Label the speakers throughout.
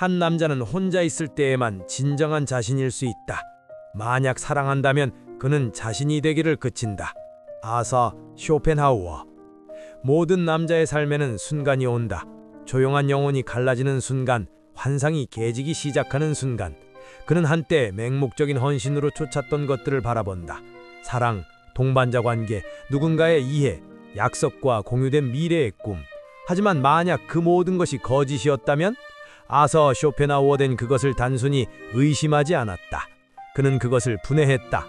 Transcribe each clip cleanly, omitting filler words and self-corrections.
Speaker 1: 한 남자는 혼자 있을 때에만 진정한 자신일 수 있다. 만약 사랑한다면 그는 자신이 되기를 그친다. 아서 쇼펜하우어. 모든 남자의 삶에는 순간이 온다. 조용한 영혼이 갈라지는 순간, 환상이 깨지기 시작하는 순간. 그는 한때 맹목적인 헌신으로 쫓았던 것들을 바라본다. 사랑, 동반자 관계, 누군가의 이해, 약속과 공유된 미래의 꿈. 하지만 만약 그 모든 것이 거짓이었다면? 아서 쇼펜하우어는 그것을 단순히 의심하지 않았다. 그는 그것을 분해했다.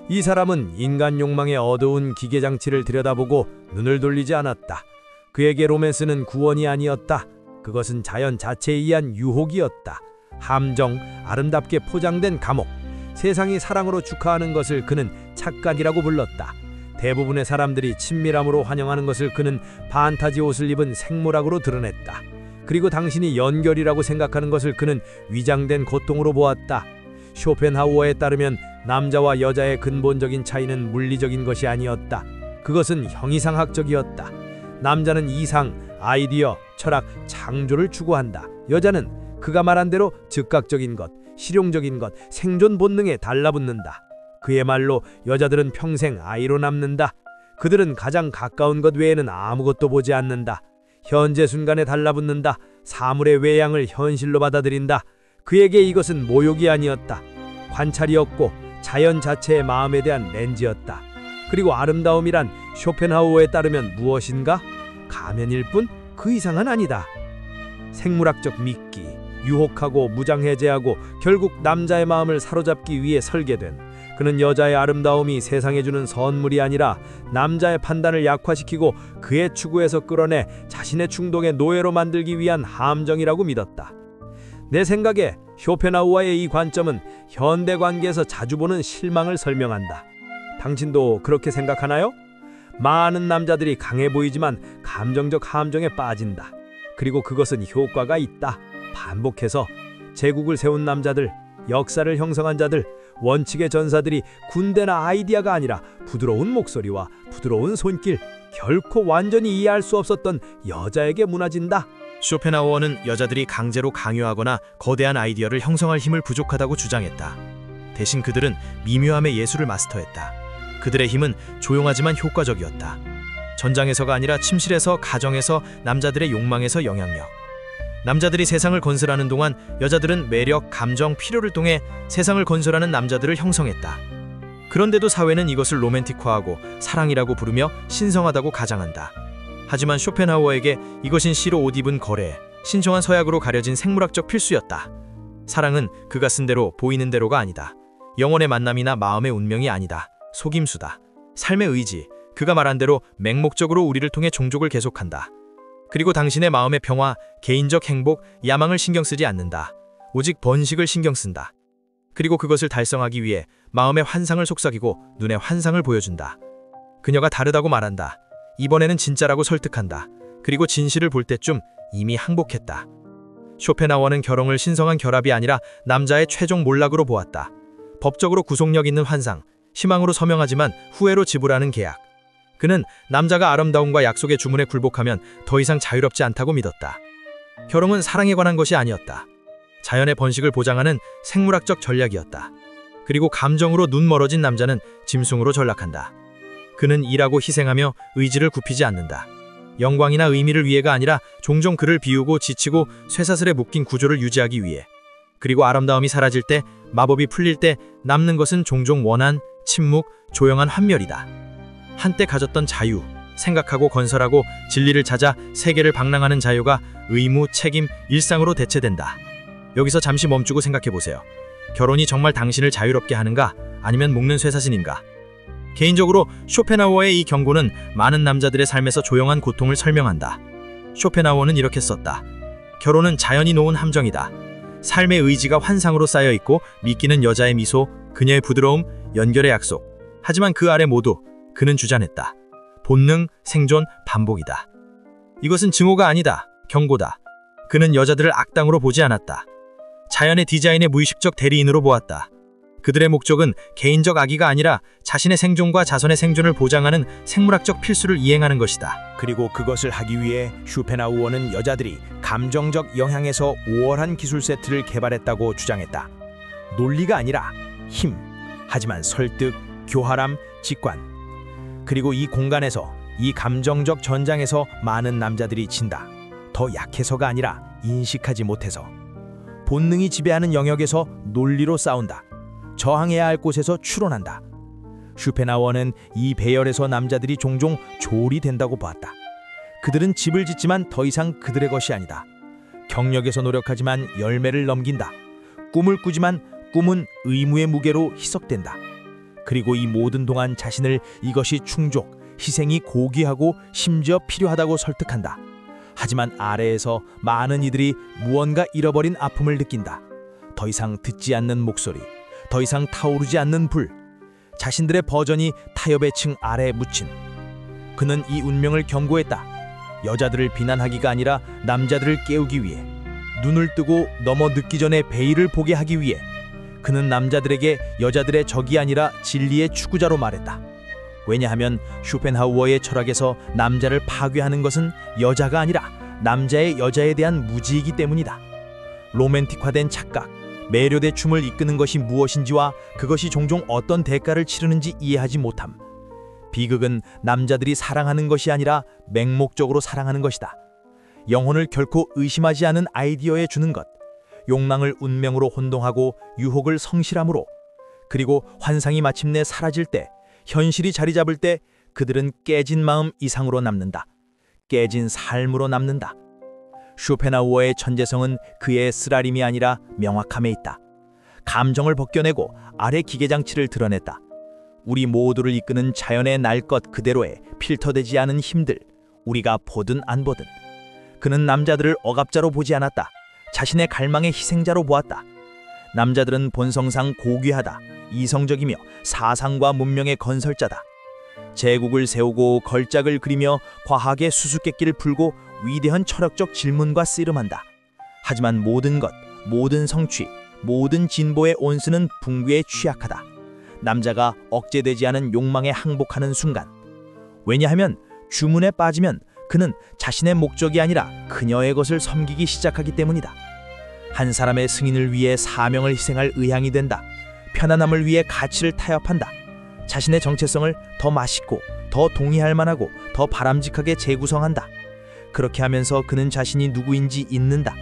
Speaker 1: 이 사람은 인간 욕망의 어두운 기계장치를 들여다보고 눈을 돌리지 않았다. 그에게 로맨스는 구원이 아니었다. 그것은 자연 자체에 의한 유혹이었다. 함정, 아름답게 포장된 감옥. 세상이 사랑으로 축하하는 것을 그는 착각이라고 불렀다. 대부분의 사람들이 친밀함으로 환영하는 것을 그는 판타지 옷을 입은 생물학으로 드러냈다. 그리고 당신이 연결이라고 생각하는 것을 그는 위장된 고통으로 보았다. 쇼펜하우어에 따르면 남자와 여자의 근본적인 차이는 물리적인 것이 아니었다. 그것은 형이상학적이었다. 남자는 이상, 아이디어, 철학, 창조를 추구한다. 여자는 그가 말한 대로 즉각적인 것, 실용적인 것, 생존 본능에 달라붙는다. 그의 말로 여자들은 평생 아이로 남는다. 그들은 가장 가까운 것 외에는 아무것도 보지 않는다. 현재 순간에 달라붙는다. 사물의 외양을 현실로 받아들인다. 그에게 이것은 모욕이 아니었다. 관찰이었고 자연 자체의 마음에 대한 렌즈였다. 그리고 아름다움이란 쇼펜하우어에 따르면 무엇인가? 가면일 뿐 그 이상은 아니다. 생물학적 미끼, 유혹하고 무장해제하고 결국 남자의 마음을 사로잡기 위해 설계된, 그는 여자의 아름다움이 세상에 주는 선물이 아니라 남자의 판단을 약화시키고 그의 추구에서 끌어내 자신의 충동의 노예로 만들기 위한 함정이라고 믿었다. 내 생각에 쇼펜하우어의 이 관점은 현대 관계에서 자주 보는 실망을 설명한다. 당신도 그렇게 생각하나요? 많은 남자들이 강해 보이지만 감정적 함정에 빠진다. 그리고 그것은 효과가 있다. 반복해서 제국을 세운 남자들, 역사를 형성한 자들, 원칙의 전사들이 군대나 아이디어가 아니라 부드러운 목소리와 부드러운 손길, 결코 완전히 이해할 수 없었던 여자에게 무너진다.
Speaker 2: 쇼펜하우어는 여자들이 강제로 강요하거나 거대한 아이디어를 형성할 힘을 부족하다고 주장했다. 대신 그들은 미묘함의 예술을 마스터했다. 그들의 힘은 조용하지만 효과적이었다. 전장에서가 아니라 침실에서, 가정에서, 남자들의 욕망에서 영향력. 남자들이 세상을 건설하는 동안 여자들은 매력, 감정, 필요를 통해 세상을 건설하는 남자들을 형성했다. 그런데도 사회는 이것을 로맨틱화하고 사랑이라고 부르며 신성하다고 가장한다. 하지만 쇼펜하우어에게 이것은 시로 옷 입은 거래, 신성한 서약으로 가려진 생물학적 필수였다. 사랑은 그가 쓴 대로 보이는 대로가 아니다. 영혼의 만남이나 마음의 운명이 아니다. 속임수다. 삶의 의지, 그가 말한 대로 맹목적으로 우리를 통해 종족을 계속한다. 그리고 당신의 마음의 평화, 개인적 행복, 야망을 신경 쓰지 않는다. 오직 번식을 신경 쓴다. 그리고 그것을 달성하기 위해 마음의 환상을 속삭이고 눈의 환상을 보여준다. 그녀가 다르다고 말한다. 이번에는 진짜라고 설득한다. 그리고 진실을 볼 때쯤 이미 항복했다. 쇼펜하우어는 결혼을 신성한 결합이 아니라 남자의 최종 몰락으로 보았다. 법적으로 구속력 있는 환상, 희망으로 서명하지만 후회로 지불하는 계약. 그는 남자가 아름다움과 약속의 주문에 굴복하면 더 이상 자유롭지 않다고 믿었다. 결혼은 사랑에 관한 것이 아니었다. 자연의 번식을 보장하는 생물학적 전략이었다. 그리고 감정으로 눈 멀어진 남자는 짐승으로 전락한다. 그는 일하고 희생하며 의지를 굽히지 않는다. 영광이나 의미를 위해가 아니라 종종 그를 비우고 지치고 쇠사슬에 묶인 구조를 유지하기 위해. 그리고 아름다움이 사라질 때, 마법이 풀릴 때 남는 것은 종종 원한, 침묵, 조용한 환멸이다. 한때 가졌던 자유, 생각하고 건설하고 진리를 찾아 세계를 방랑하는 자유가 의무, 책임, 일상으로 대체된다. 여기서 잠시 멈추고 생각해보세요. 결혼이 정말 당신을 자유롭게 하는가? 아니면 묶는 쇠사슬인가? 개인적으로 쇼펜하우어의 이 경고는 많은 남자들의 삶에서 조용한 고통을 설명한다. 쇼펜하우어는 이렇게 썼다. 결혼은 자연이 놓은 함정이다. 삶의 의지가 환상으로 쌓여있고 믿기는 여자의 미소, 그녀의 부드러움, 연결의 약속. 하지만 그 아래 모두 그는 주장했다. 본능, 생존, 반복이다. 이것은 증오가 아니다. 경고다. 그는 여자들을 악당으로 보지 않았다. 자연의 디자인의 무의식적 대리인으로 보았다. 그들의 목적은 개인적 악의가 아니라 자신의 생존과 자손의 생존을 보장하는 생물학적 필수를 이행하는 것이다.
Speaker 1: 그리고 그것을 하기 위해 쇼펜하우어는 여자들이 감정적 영향에서 우월한 기술 세트를 개발했다고 주장했다. 논리가 아니라 힘, 하지만 설득, 교활함, 직관. 그리고 이 공간에서, 이 감정적 전장에서 많은 남자들이 진다. 더 약해서가 아니라 인식하지 못해서. 본능이 지배하는 영역에서 논리로 싸운다. 저항해야 할 곳에서 추론한다. 슈펜하우어는 이 배열에서 남자들이 종종 조울이 된다고 보았다. 그들은 집을 짓지만 더 이상 그들의 것이 아니다. 경력에서 노력하지만 열매를 넘긴다. 꿈을 꾸지만 꿈은 의무의 무게로 희석된다. 그리고 이 모든 동안 자신을 이것이 충족, 희생이 고귀하고 심지어 필요하다고 설득한다. 하지만 아래에서 많은 이들이 무언가 잃어버린 아픔을 느낀다. 더 이상 듣지 않는 목소리, 더 이상 타오르지 않는 불, 자신들의 버전이 타협의 층 아래에 묻힌. 그는 이 운명을 경고했다. 여자들을 비난하기가 아니라 남자들을 깨우기 위해, 눈을 뜨고 넘어 늦기 전에 베일을 보게 하기 위해. 그는 남자들에게 여자들의 적이 아니라 진리의 추구자로 말했다. 왜냐하면 쇼펜하우어의 철학에서 남자를 파괴하는 것은 여자가 아니라 남자의 여자에 대한 무지이기 때문이다. 로맨틱화된 착각, 매료대 춤을 이끄는 것이 무엇인지와 그것이 종종 어떤 대가를 치르는지 이해하지 못함. 비극은 남자들이 사랑하는 것이 아니라 맹목적으로 사랑하는 것이다. 영혼을 결코 의심하지 않은 아이디어에 주는 것, 욕망을 운명으로 혼동하고 유혹을 성실함으로, 그리고 환상이 마침내 사라질 때, 현실이 자리 잡을 때 그들은 깨진 마음 이상으로 남는다. 깨진 삶으로 남는다. 쇼펜하우어의 천재성은 그의 쓰라림이 아니라 명확함에 있다. 감정을 벗겨내고 아래 기계장치를 드러냈다. 우리 모두를 이끄는 자연의 날 것 그대로의 필터되지 않은 힘들, 우리가 보든 안 보든. 그는 남자들을 억압자로 보지 않았다. 자신의 갈망의 희생자로 보았다. 남자들은 본성상 고귀하다, 이성적이며 사상과 문명의 건설자다. 제국을 세우고 걸작을 그리며 과학의 수수께끼를 풀고 위대한 철학적 질문과 씨름한다. 하지만 모든 것, 모든 성취, 모든 진보의 온수는 붕괴에 취약하다. 남자가 억제되지 않은 욕망에 항복하는 순간. 왜냐하면 주문에 빠지면 그는 자신의 목적이 아니라 그녀의 것을 섬기기 시작하기 때문이다. 한 사람의 승인을 위해 사명을 희생할 의향이 된다. 편안함을 위해 가치를 타협한다. 자신의 정체성을 더 맛있고 더 동의할 만하고 더 바람직하게 재구성한다. 그렇게 하면서 그는 자신이 누구인지 잊는다.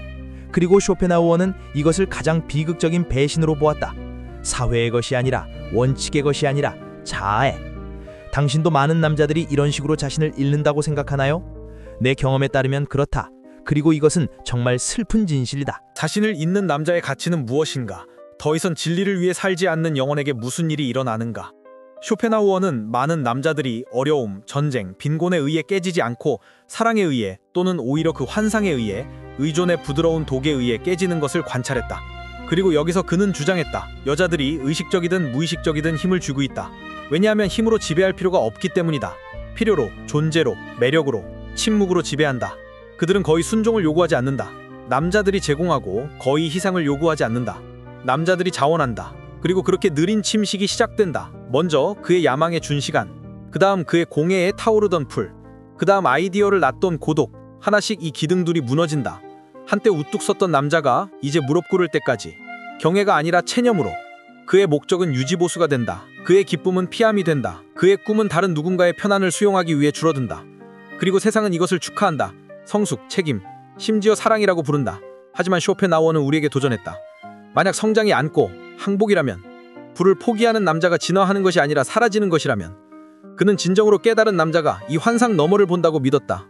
Speaker 1: 그리고 쇼펜하우어는 이것을 가장 비극적인 배신으로 보았다. 사회의 것이 아니라, 원칙의 것이 아니라 자아의. 당신도 많은 남자들이 이런 식으로 자신을 잃는다고 생각하나요? 내 경험에 따르면 그렇다. 그리고 이것은 정말 슬픈 진실이다.
Speaker 3: 자신을 잇는 남자의 가치는 무엇인가? 더 이상 진리를 위해 살지 않는 영혼에게 무슨 일이 일어나는가? 쇼펜하우어는 많은 남자들이 어려움, 전쟁, 빈곤에 의해 깨지지 않고 사랑에 의해 또는 오히려 그 환상에 의해 의존의 부드러운 독에 의해 깨지는 것을 관찰했다. 그리고 여기서 그는 주장했다. 여자들이 의식적이든 무의식적이든 힘을 쥐고 있다. 왜냐하면 힘으로 지배할 필요가 없기 때문이다. 필요로, 존재로, 매력으로, 침묵으로 지배한다. 그들은 거의 순종을 요구하지 않는다. 남자들이 제공하고 거의 희생을 요구하지 않는다. 남자들이 자원한다. 그리고 그렇게 느린 침식이 시작된다. 먼저 그의 야망에 준 시간, 그 다음 그의 공해에 타오르던 풀, 그 다음 아이디어를 낳던 고독. 하나씩 이 기둥들이 무너진다. 한때 우뚝 섰던 남자가 이제 무릎 꿇을 때까지 경애가 아니라 체념으로. 그의 목적은 유지보수가 된다. 그의 기쁨은 피함이 된다. 그의 꿈은 다른 누군가의 편안을 수용하기 위해 줄어든다. 그리고 세상은 이것을 축하한다. 성숙, 책임, 심지어 사랑이라고 부른다. 하지만 쇼펜하우어는 우리에게 도전했다. 만약 성장이 않고 항복이라면, 불을 포기하는 남자가 진화하는 것이 아니라 사라지는 것이라면, 그는 진정으로 깨달은 남자가 이 환상 너머를 본다고 믿었다.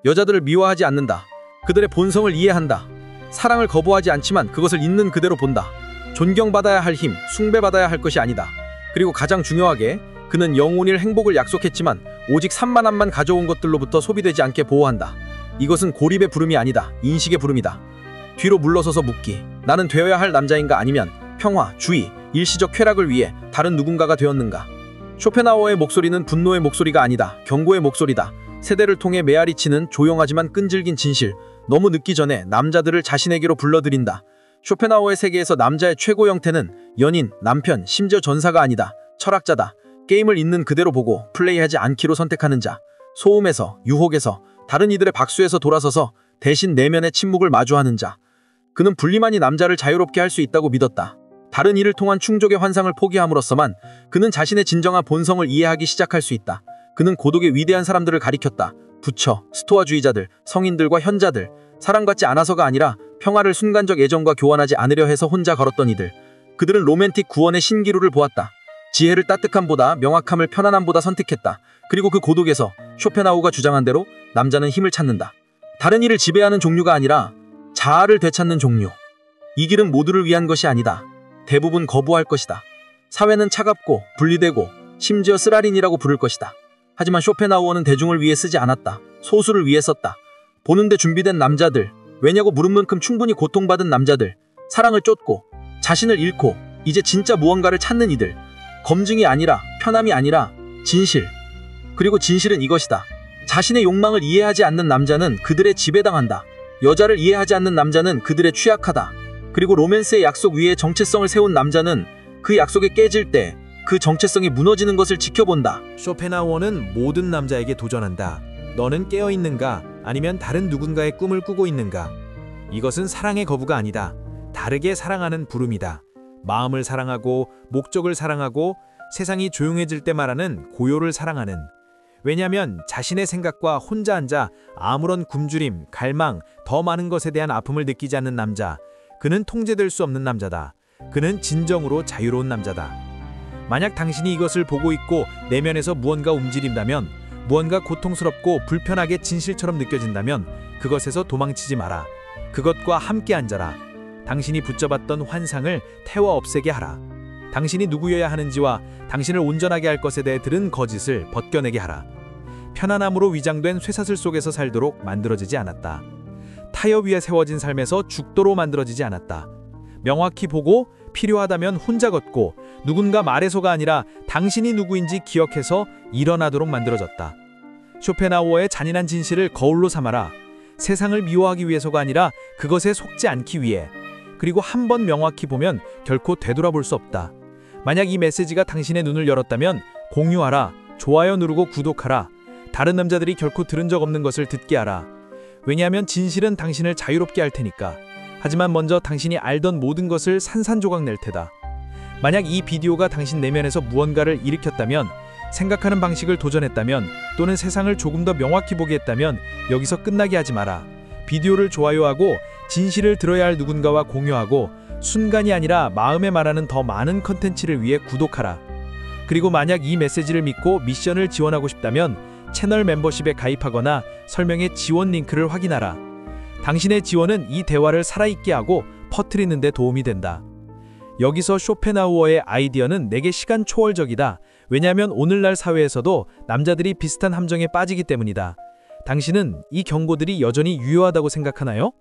Speaker 3: 여자들을 미워하지 않는다. 그들의 본성을 이해한다. 사랑을 거부하지 않지만 그것을 있는 그대로 본다. 존경받아야 할 힘, 숭배받아야 할 것이 아니다. 그리고 가장 중요하게 그는 영혼일 행복을 약속했지만 오직 산만함만 가져온 것들로부터 소비되지 않게 보호한다. 이것은 고립의 부름이 아니다. 인식의 부름이다. 뒤로 물러서서 묻기. 나는 되어야 할 남자인가 아니면 평화, 주의, 일시적 쾌락을 위해 다른 누군가가 되었는가? 쇼펜하우어의 목소리는 분노의 목소리가 아니다. 경고의 목소리다. 세대를 통해 메아리치는 조용하지만 끈질긴 진실. 너무 늦기 전에 남자들을 자신에게로 불러들인다. 쇼펜하우어의 세계에서 남자의 최고 형태는 연인, 남편, 심지어 전사가 아니다. 철학자다. 게임을 있는 그대로 보고 플레이하지 않기로 선택하는 자. 소음에서, 유혹에서, 다른 이들의 박수에서 돌아서서 대신 내면의 침묵을 마주하는 자. 그는 분리만이 남자를 자유롭게 할 수 있다고 믿었다. 다른 이를 통한 충족의 환상을 포기함으로써만 그는 자신의 진정한 본성을 이해하기 시작할 수 있다. 그는 고독의 위대한 사람들을 가리켰다. 부처, 스토아주의자들, 성인들과 현자들, 사랑받지 않아서가 아니라 평화를 순간적 애정과 교환하지 않으려 해서 혼자 걸었던 이들. 그들은 로맨틱 구원의 신기루를 보았다. 지혜를 따뜻함보다, 명확함을 편안함보다 선택했다. 그리고 그 고독에서 쇼펜하우어가 주장한 대로 남자는 힘을 찾는다. 다른 이를 지배하는 종류가 아니라 자아를 되찾는 종류. 이 길은 모두를 위한 것이 아니다. 대부분 거부할 것이다. 사회는 차갑고 분리되고 심지어 쓰라린이라고 부를 것이다. 하지만 쇼펜하우어는 대중을 위해 쓰지 않았다. 소수를 위해 썼다. 보는데 준비된 남자들, 왜냐고 물은 만큼 충분히 고통받은 남자들, 사랑을 쫓고 자신을 잃고 이제 진짜 무언가를 찾는 이들. 검증이 아니라, 편함이 아니라 진실. 그리고 진실은 이것이다. 자신의 욕망을 이해하지 않는 남자는 그들의 지배당한다. 여자를 이해하지 않는 남자는 그들의 취약하다. 그리고 로맨스의 약속 위에 정체성을 세운 남자는 그 약속에 깨질 때 그 정체성이 무너지는 것을 지켜본다.
Speaker 2: 쇼펜하우어는 모든 남자에게 도전한다. 너는 깨어있는가? 아니면 다른 누군가의 꿈을 꾸고 있는가? 이것은 사랑의 거부가 아니다. 다르게 사랑하는 부름이다. 마음을 사랑하고 목적을 사랑하고 세상이 조용해질 때 말하는 고요를 사랑하는. 왜냐하면 자신의 생각과 혼자 앉아 아무런 굶주림, 갈망, 더 많은 것에 대한 아픔을 느끼지 않는 남자. 그는 통제될 수 없는 남자다. 그는 진정으로 자유로운 남자다. 만약 당신이 이것을 보고 있고 내면에서 무언가 움직인다면, 무언가 고통스럽고 불편하게 진실처럼 느껴진다면 그것에서 도망치지 마라. 그것과 함께 앉아라. 당신이 붙잡았던 환상을 태워 없애게 하라. 당신이 누구여야 하는지와 당신을 온전하게 할 것에 대해 들은 거짓을 벗겨내게 하라. 편안함으로 위장된 쇠사슬 속에서 살도록 만들어지지 않았다. 타협 위에 세워진 삶에서 죽도록 만들어지지 않았다. 명확히 보고 필요하다면 혼자 걷고 누군가 말해서가 아니라 당신이 누구인지 기억해서 일어나도록 만들어졌다. 쇼펜하우어의 잔인한 진실을 거울로 삼아라. 세상을 미워하기 위해서가 아니라 그것에 속지 않기 위해. 그리고 한 번 명확히 보면 결코 되돌아볼 수 없다. 만약 이 메시지가 당신의 눈을 열었다면 공유하라. 좋아요 누르고 구독하라. 다른 남자들이 결코 들은 적 없는 것을 듣게 하라. 왜냐하면 진실은 당신을 자유롭게 할 테니까. 하지만 먼저 당신이 알던 모든 것을 산산조각 낼 테다. 만약 이 비디오가 당신 내면에서 무언가를 일으켰다면, 생각하는 방식을 도전했다면, 또는 세상을 조금 더 명확히 보게 했다면 여기서 끝나게 하지 마라. 비디오를 좋아요하고 진실을 들어야 할 누군가와 공유하고 순간이 아니라 마음에 말하는 더 많은 컨텐츠를 위해 구독하라. 그리고 만약 이 메시지를 믿고 미션을 지원하고 싶다면 채널 멤버십에 가입하거나 설명의 지원 링크를 확인하라. 당신의 지원은 이 대화를 살아있게 하고 퍼뜨리는 데 도움이 된다. 여기서 쇼펜하우어의 아이디어는 내게 시간 초월적이다. 왜냐하면 오늘날 사회에서도 남자들이 비슷한 함정에 빠지기 때문이다. 당신은 이 경고들이 여전히 유효하다고 생각하나요?